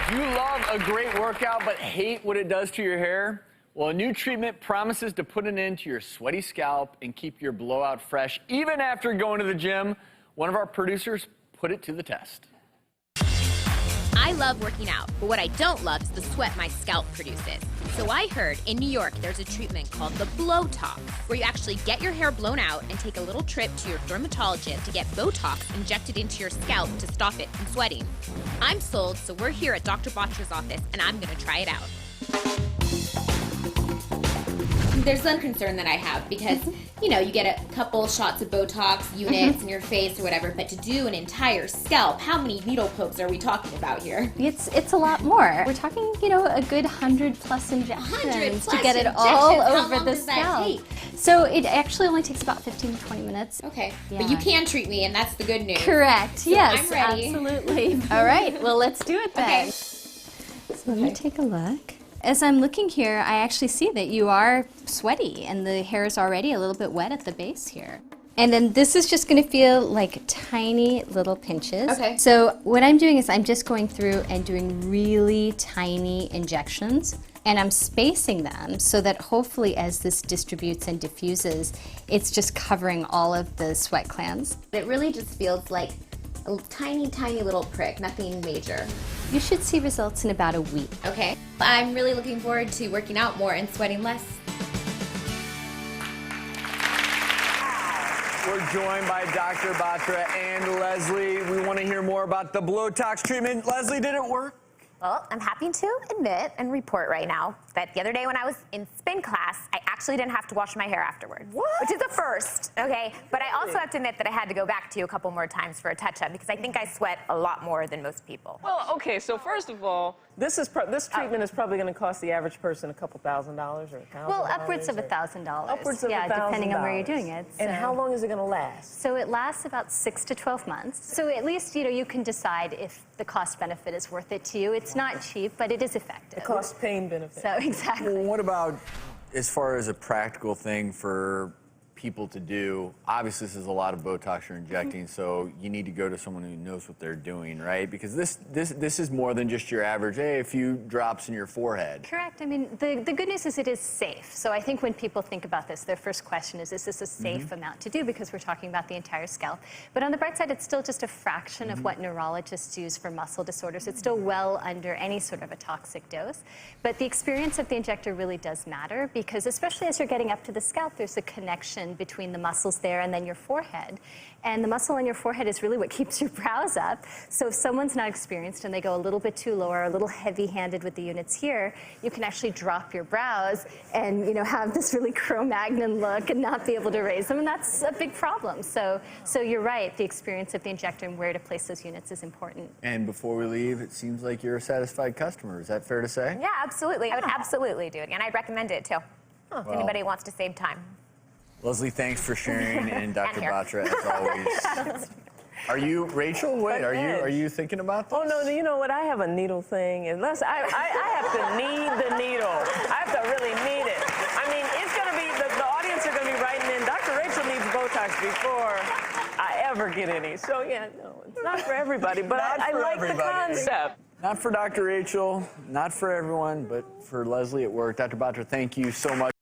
Do you love a great workout but hate what it does to your hair? Well, a new treatment promises to put an end to your sweaty scalp and keep your blowout fresh even after going to the gym. One of our producers put it to the test. I love working out, but what I don't love is the sweat my scalp produces. So I heard in New York there's a treatment called the Blow-tox, where you actually get your hair blown out and take a little trip to your dermatologist to get Botox injected into your scalp to stop it from sweating. I'm sold, so we're here at Dr. Batra's office, and I'm gonna try it out. There's one concern that I have because, you know, you get a couple shots of Botox units in your face or whatever, but to do an entire scalp, how many needle pokes are we talking about here? It's a lot more. We're talking, you know, a good 100+ injections to get it How all over long the does that scalp. take? So it actually only takes about 15 to 20 minutes. Okay, Yeah. but you can treat me, and that's the good news. Correct. So yes, I'm ready. absolutely. All right. Well, let's do it then. Okay. So let me take a look. As I'm looking here, I actually see that you are sweaty and the hair is already a little bit wet at the base here. And then this is just going to feel like tiny little pinches. Okay. So what I'm doing is I'm just going through and doing really tiny injections, and I'm spacing them so that hopefully as this distributes and diffuses, it's just covering all of the sweat glands. It really just feels like a tiny, tiny little prick, nothing major. You should see results in about a week. Okay. I'm really looking forward to working out more and sweating less. We're joined by Dr. Batra and Leslie. We want to hear more about the Blow-tox treatment. Leslie, did it work? Well, I'm happy to admit and report right now that the other day when I was in spin class, I actually didn't have to wash my hair afterwards. What? Which is a first, okay? But I also have to admit that I had to go back to you a couple more times for a touch-up because I think I sweat a lot more than most people. Well, okay, so first of all, this treatment is probably going to cost the average person a couple $1,000s or $1,000. Well, upwards of $1,000. Upwards of yeah, $1,000. depending on where you're doing it. And so. how long is it going to last? So it lasts about 6 to 12 months. So at least, you know, you can decide if the cost benefit is worth it to you. It's not cheap, but it is effective. The cost pain benefit. So exactly. Well, what about as far as a practical thing for people to do? Obviously, this is a lot of Botox you're injecting, so you need to go to someone who knows what they're doing, right? Because this is more than just your average, hey, a few drops in your forehead. Correct. I mean, the good news is it is safe. So I think when people think about this, their first question is this a safe amount to do? Because we're talking about the entire scalp. But on the bright side, it's still just a fraction of what neurologists use for muscle disorders. It's still well under any sort of a toxic dose. But the experience of the injector really does matter because especially as you're getting up to the scalp, there's a connection between the muscles there and then your forehead. And the muscle on your forehead is really what keeps your brows up. So if someone's not experienced and they go a little bit too low or a little heavy-handed with the units here, you can actually drop your brows and, you know, have this really Cro-Magnon look and not be able to raise them, and that's a big problem. So you're right, the experience of the injector and where to place those units is important. And before we leave, it seems like you're a satisfied customer. Is that fair to say? Yeah, absolutely. I would absolutely do it, and I'd recommend it too. If anybody wants to save time. Leslie, thanks for sharing, and Dr. Batra, as always. Are you, Rachel? Wait, are you thinking about this? Oh, no, you know what? I have a needle thing. Unless I have to knead the needle. I have to really knead it. I mean, it's going to be, the audience are going to be writing in, Dr. Rachel needs Botox before I ever get any. So, yeah, no, it's not for everybody, but I like the concept. Not for Dr. Rachel, not for everyone, but for Leslie at work. Dr. Batra, thank you so much.